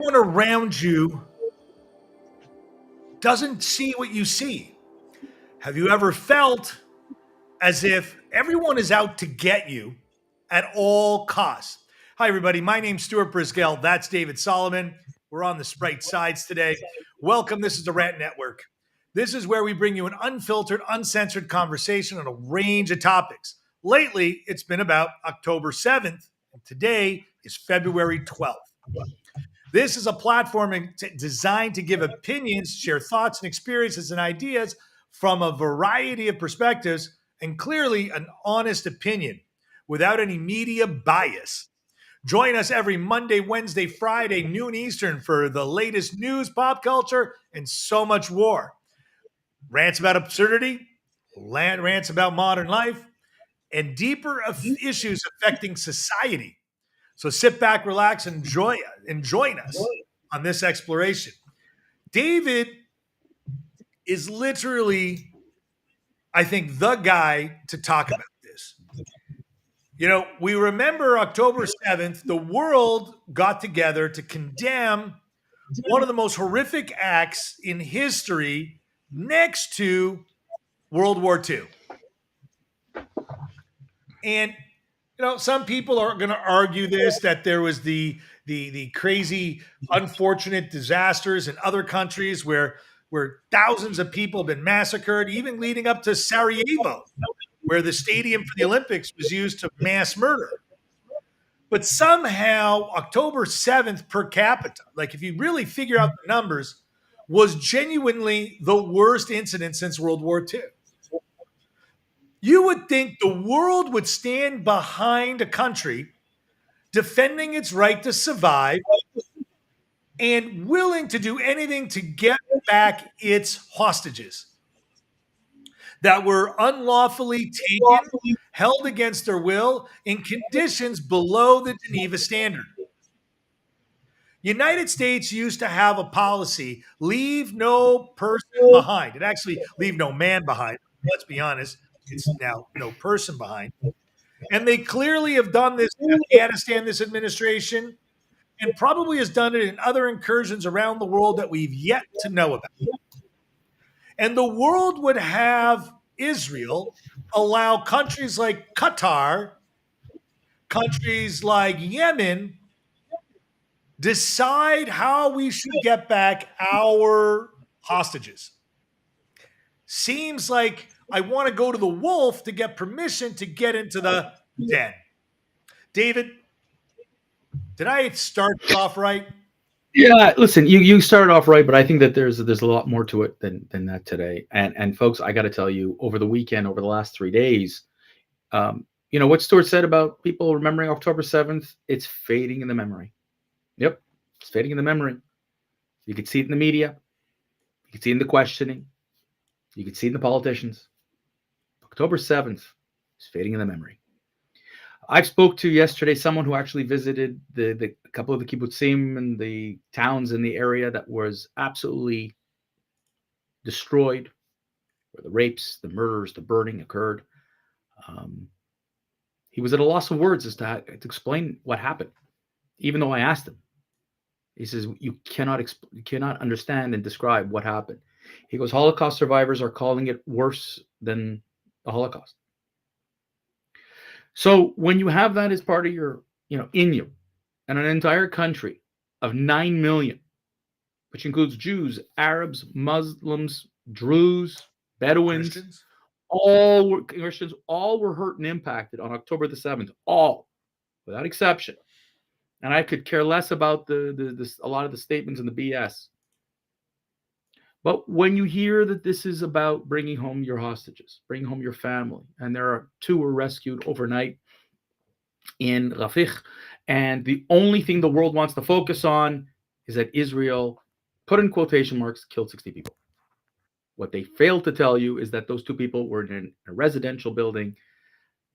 Everyone around you doesn't see what you see. Have you ever felt as if everyone is out to get you at all costs? Hi, everybody. My name's Stuart Brisgell. That's David Solomon. We're on the Sprite Sides today. Welcome. This is the Rant Network. This is where we bring you an unfiltered, uncensored conversation on a range of topics. Lately, it's been about October 7th, and today is February 12th. This is a platform designed to give opinions, share thoughts and experiences and ideas from a variety of perspectives, and clearly an honest opinion without any media bias. Join us every Monday, Wednesday, Friday, noon Eastern for the latest news, pop culture, and so much more. Rants about absurdity, rants about modern life, and deeper issues affecting society. So sit back, relax, and join us on this exploration. David is literally, I think, the guy to talk about this. You know, we remember October 7th, the world got together to condemn one of the most horrific acts in history next to World War II. And some people are going to argue that there was the crazy, unfortunate disasters in other countries where thousands of people have been massacred, even leading up to Sarajevo, where the stadium for the Olympics was used to mass murder. But somehow, October 7th per capita, like if you really figure out the numbers, was genuinely the worst incident since World War II. You would think the world would stand behind a country defending its right to survive and willing to do anything to get back its hostages that were unlawfully taken, held against their will, in conditions below the Geneva Standard. United States used to have a policy, leave no person behind. It actually leave no man behind. Let's be honest. It's now no person behind. And they clearly have done this in Afghanistan, this administration, and probably has done it in other incursions around the world that we've yet to know about. And the world would have Israel allow countries like Qatar, countries like Yemen, decide how we should get back our hostages. Seems like I want to go to the wolf to get permission to get into the den. David, did I start off right? Yeah, listen, you started off right, but I think that there's a lot more to it than that today. And folks, I got to tell you, over the weekend, over the last 3 days, what Stuart said about people remembering October 7th, it's fading in the memory. Yep, it's fading in the memory. You could see it in the media. You could see it in the questioning. You could see it in the politicians. October 7th is fading in the memory. I spoke to yesterday someone who actually visited the couple of the kibbutzim and the towns in the area that was absolutely destroyed, where the rapes, the murders, the burning occurred. He was at a loss of words as to explain what happened, even though I asked him. He says, you cannot understand and describe what happened. He goes, Holocaust survivors are calling it worse than the Holocaust. So when you have that as part of your, in you, and an entire country of 9 million, which includes Jews, Arabs, Muslims, Druze, Bedouins, Christians, all were hurt and impacted on October the 7th, all, without exception. And I could care less about a lot of the statements and the BS. But when you hear that this is about bringing home your hostages, bringing home your family, and there are 2 were rescued overnight in Rafah, and the only thing the world wants to focus on is that Israel, put in quotation marks, killed 60 people. What they failed to tell you is that those 2 people were in a residential building,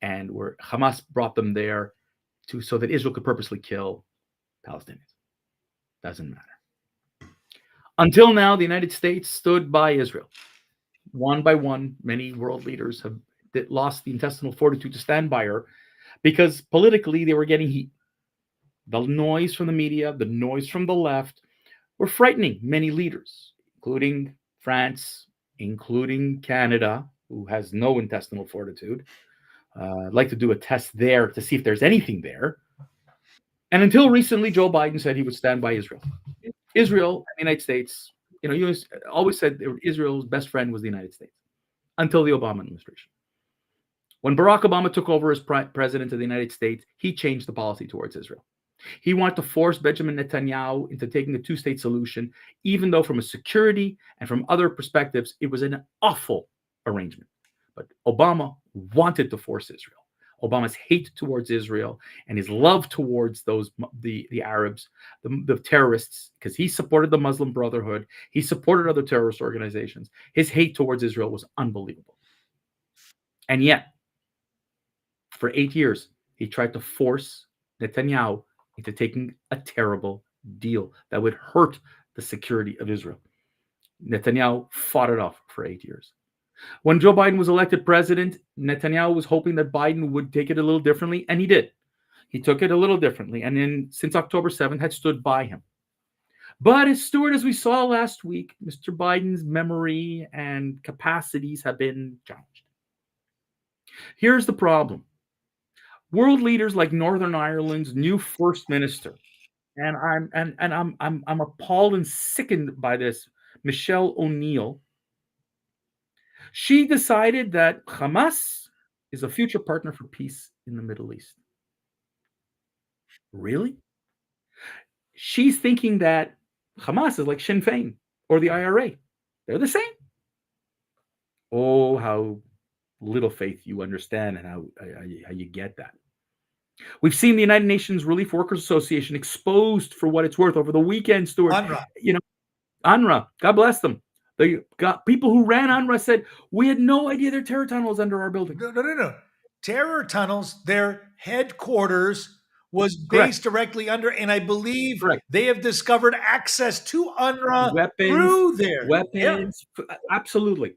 and where Hamas brought them there so that Israel could purposely kill Palestinians. Doesn't matter. Until now, the United States stood by Israel. One by one, many world leaders have lost the intestinal fortitude to stand by her because politically they were getting heat. The noise from the media, the noise from the left were frightening many leaders, including France, including Canada, who has no intestinal fortitude. I'd like to do a test there to see if there's anything there. And until recently, Joe Biden said he would stand by Israel. Israel and the United States, you always said Israel's best friend was the United States until the Obama administration. When Barack Obama took over as president of the United States, he changed the policy towards Israel. He wanted to force Benjamin Netanyahu into taking a two-state solution, even though from a security and from other perspectives, it was an awful arrangement. But Obama wanted to force Israel. Obama's hate towards Israel and his love towards the Arabs, the terrorists, because he supported the Muslim Brotherhood, he supported other terrorist organizations. His hate towards Israel was unbelievable. And yet, for 8 years, he tried to force Netanyahu into taking a terrible deal that would hurt the security of Israel. Netanyahu fought it off for 8 years. When Joe Biden was elected president, Netanyahu was hoping that Biden would take it a little differently, and he did. He took it a little differently, and then since October 7th had stood by him. But as Stuart, as we saw last week, Mr. Biden's memory and capacities have been challenged. Here's the problem. World leaders like Northern Ireland's new first minister, and I'm appalled and sickened by this, Michelle O'Neill. She decided that Hamas is a future partner for peace in the Middle East. Really? She's thinking that Hamas is like Sinn Féin or the IRA. They're the same. Oh, how little faith you understand and how you get that. We've seen the United Nations Relief Workers Association exposed for what it's worth over the weekend, Stuart. UNRWA. UNRWA, God bless them. They got people who ran UNRWA said, we had no idea there are terror tunnels under our building. No. Terror tunnels, their headquarters was based directly under, and I believe they have discovered access to UNRWA through there. Weapons, absolutely.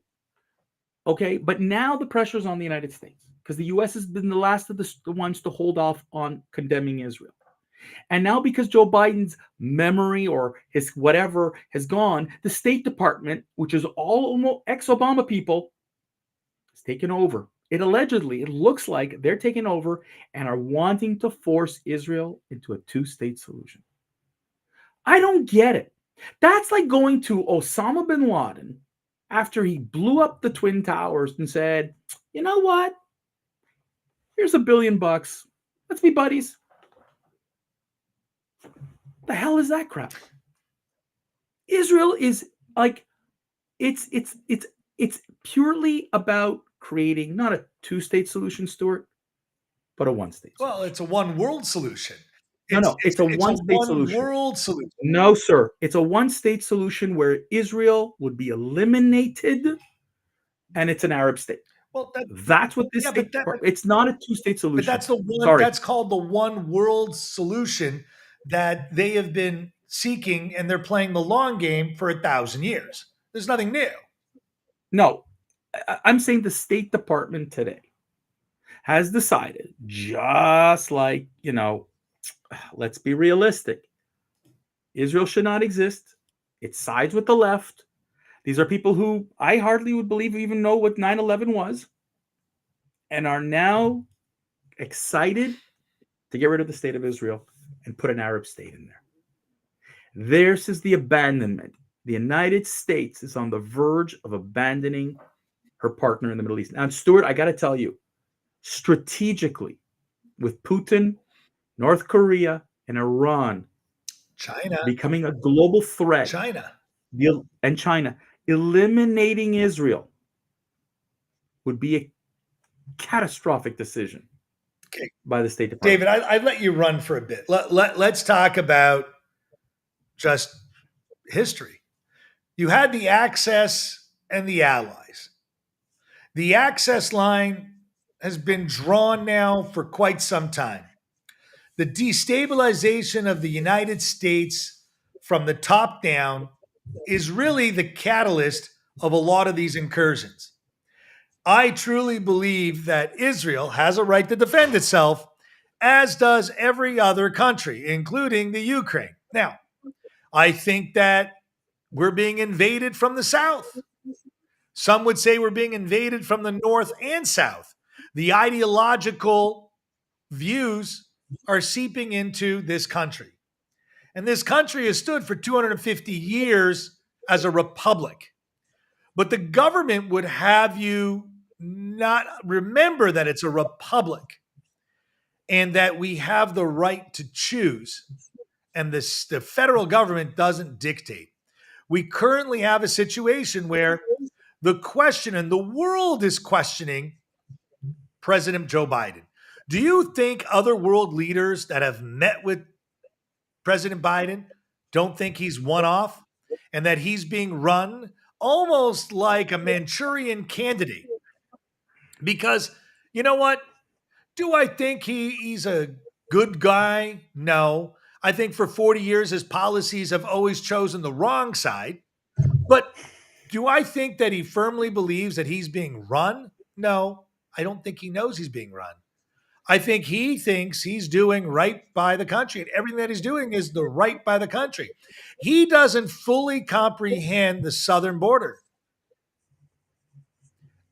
Okay, but now the pressure's on the United States because the U.S. has been the last of the ones to hold off on condemning Israel. And now because Joe Biden's memory or his whatever has gone, the State Department, which is all ex-Obama people, has taken over. It looks like they're taking over and are wanting to force Israel into a two-state solution. I don't get it. That's like going to Osama bin Laden after he blew up the Twin Towers and said, you know what? Here's $1 billion. Let's be buddies. The hell is that crap? Israel is like, it's purely about creating not a two-state solution, Stuart, but a one-state solution. Well, it's a one-world solution. It's a one-state solution. World solution. No, sir. It's a one-state solution where Israel would be eliminated, and it's an Arab state. Well, that's what this state. It's not a two-state solution. But that's the one. That's called the one-world solution that they have been seeking, and they're playing the long game for 1,000 years. There's nothing new. No, I'm saying the State Department today has decided, just like, let's be realistic. Israel should not exist. It sides with the left. These are people who I hardly would believe even know what 9/11 was and are now excited to get rid of the state of Israel and put an Arab state in there. This is the abandonment. The United States is on the verge of abandoning her partner in the Middle East. Now, Stuart, I got to tell you, strategically, with Putin, North Korea, and Iran, China becoming a global threat, and China eliminating Israel would be a catastrophic decision by the State Department. David, I'd let you run for a bit. Let's talk about just history. You had the Axis and the Allies. The Axis line has been drawn now for quite some time. The destabilization of the United States from the top down is really the catalyst of a lot of these incursions. I truly believe that Israel has a right to defend itself, as does every other country, including the Ukraine. Now, I think that we're being invaded from the south. Some would say we're being invaded from the north and south. The ideological views are seeping into this country. And this country has stood for 250 years as a republic. But the government would have you not remember that it's a republic and that we have the right to choose. And the federal government doesn't dictate. We currently have a situation where the question, and the world is questioning President Joe Biden. Do you think other world leaders that have met with President Biden don't think he's one off and that he's being run almost like a Manchurian candidate? Because you know what? Do I think he's a good guy? No. I think for 40 years, his policies have always chosen the wrong side. But do I think that he firmly believes that he's being run? No, I don't think he knows he's being run. I think he thinks he's doing right by the country, and everything that he's doing is the right by the country. He doesn't fully comprehend the southern border.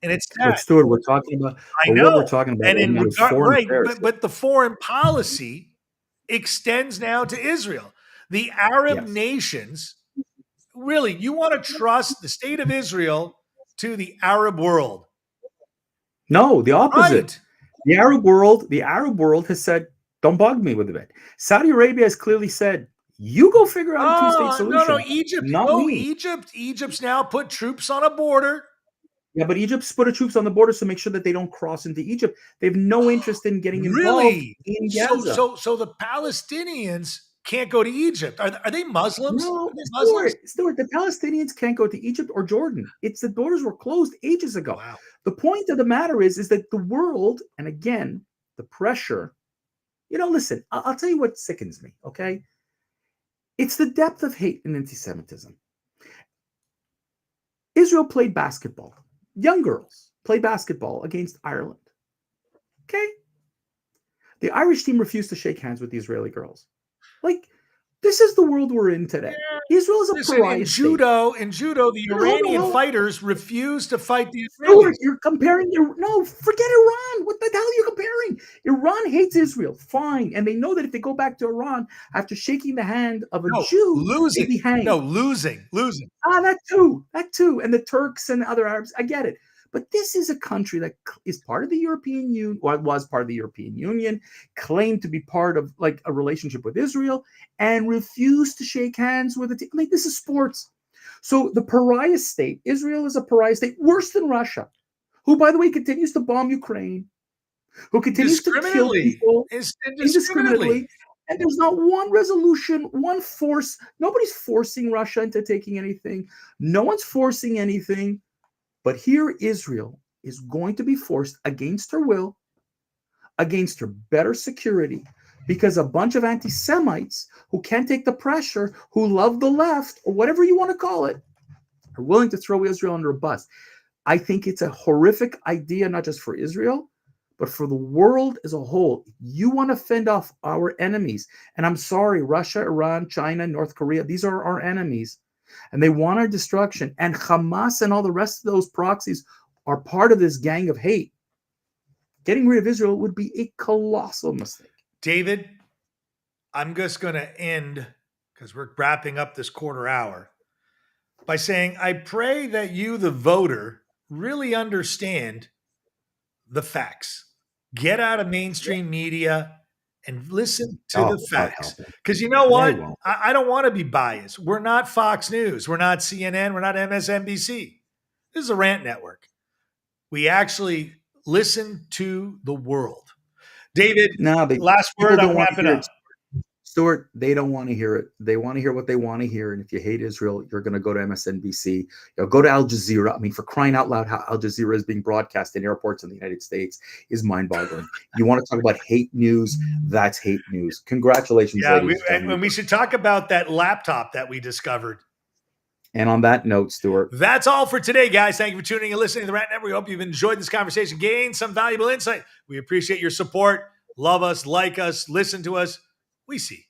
And it's sad. But Stuart, we're talking about I know. what we're talking about And in right now is regard, foreign right, affairs. but the foreign policy extends now to Israel. The Arab Yes. nations, really, you want to trust the state of Israel to the Arab world? No, the opposite. Right. The Arab world has said, "Don't bug me with it." Saudi Arabia has clearly said, "You go figure out a two-state solution." No, Egypt. Not No, me. Egypt's now put troops on a border. Yeah, but Egypt's put troops on the border to make sure that they don't cross into Egypt. They have no interest in getting involved in Gaza. So the Palestinians can't go to Egypt. Are they Muslims? No, Are they Muslims? Stuart, the Palestinians can't go to Egypt or Jordan. It's the borders were closed ages ago. Wow. The point of the matter is that the world, and again, the pressure, listen, I'll tell you what sickens me, okay? It's the depth of hate and anti-Semitism. Israel played basketball. Young girls play basketball against Ireland. Okay? The Irish team refused to shake hands with the Israeli girls. Like, this is the world we're in today. Yeah. Israel is a pariah in judo, the Iranian fighters refused to fight the Israelis. You're comparing forget Iran. What the hell are you comparing? Iran hates Israel. Fine. And they know that if they go back to Iran after shaking the hand of a Jew, they'd be hanged. No, losing. That too. And the Turks and other Arabs, I get it. But this is a country that is part of the European Union, or was part of the European Union, claimed to be part of like a relationship with Israel, and refused to shake hands with it. Like, this is sports. So the pariah state, Israel is a pariah state, worse than Russia, who, by the way, continues to bomb Ukraine, who continues to kill people indiscriminately. And there's not one resolution, one force. Nobody's forcing Russia into taking anything. No one's forcing anything. But here, Israel is going to be forced against her will, against her better security, because a bunch of anti-Semites who can't take the pressure, who love the left, or whatever you want to call it, are willing to throw Israel under a bus. I think it's a horrific idea, not just for Israel, but for the world as a whole. You want to fend off our enemies. And I'm sorry, Russia, Iran, China, North Korea, these are our enemies. And they want our destruction. And Hamas and all the rest of those proxies are part of this gang of hate. Getting rid of Israel would be a colossal mistake. David, I'm just going to end, because we're wrapping up this quarter hour, by saying I pray that you, the voter, really understand the facts. Get out of mainstream media and listen to the facts. Because you know what? I don't want to be biased. We're not Fox News. We're not CNN. We're not MSNBC. This is a rant network. We actually listen to the world. David, last word, I'm wrapping up. Stuart, they don't want to hear it. They want to hear what they want to hear. And if you hate Israel, you're going to go to MSNBC. Go to Al Jazeera. I mean, for crying out loud, how Al Jazeera is being broadcast in airports in the United States is mind-boggling. You want to talk about hate news? That's hate news. Congratulations, ladies and gentlemen. And we should talk about that laptop that we discovered. And on that note, Stuart, that's all for today, guys. Thank you for tuning and listening to the Rant Network. We hope you've enjoyed this conversation, gained some valuable insight. We appreciate your support. love us, like us, listen to us. We see.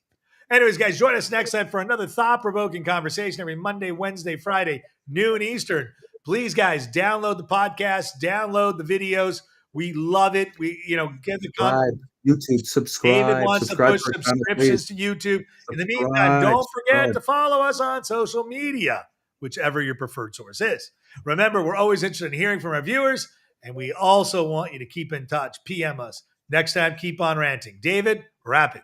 Anyways, guys, join us next time for another thought-provoking conversation every Monday, Wednesday, Friday, noon Eastern. Please, guys, download the podcast, download the videos. We love it. We, get the content. YouTube, David wants to push for a channel, subscriptions please. to YouTube. In the meantime, don't forget to follow us on social media, whichever your preferred source is. Remember, we're always interested in hearing from our viewers, and we also want you to keep in touch. PM us. Next time, keep on ranting. David, wrap it.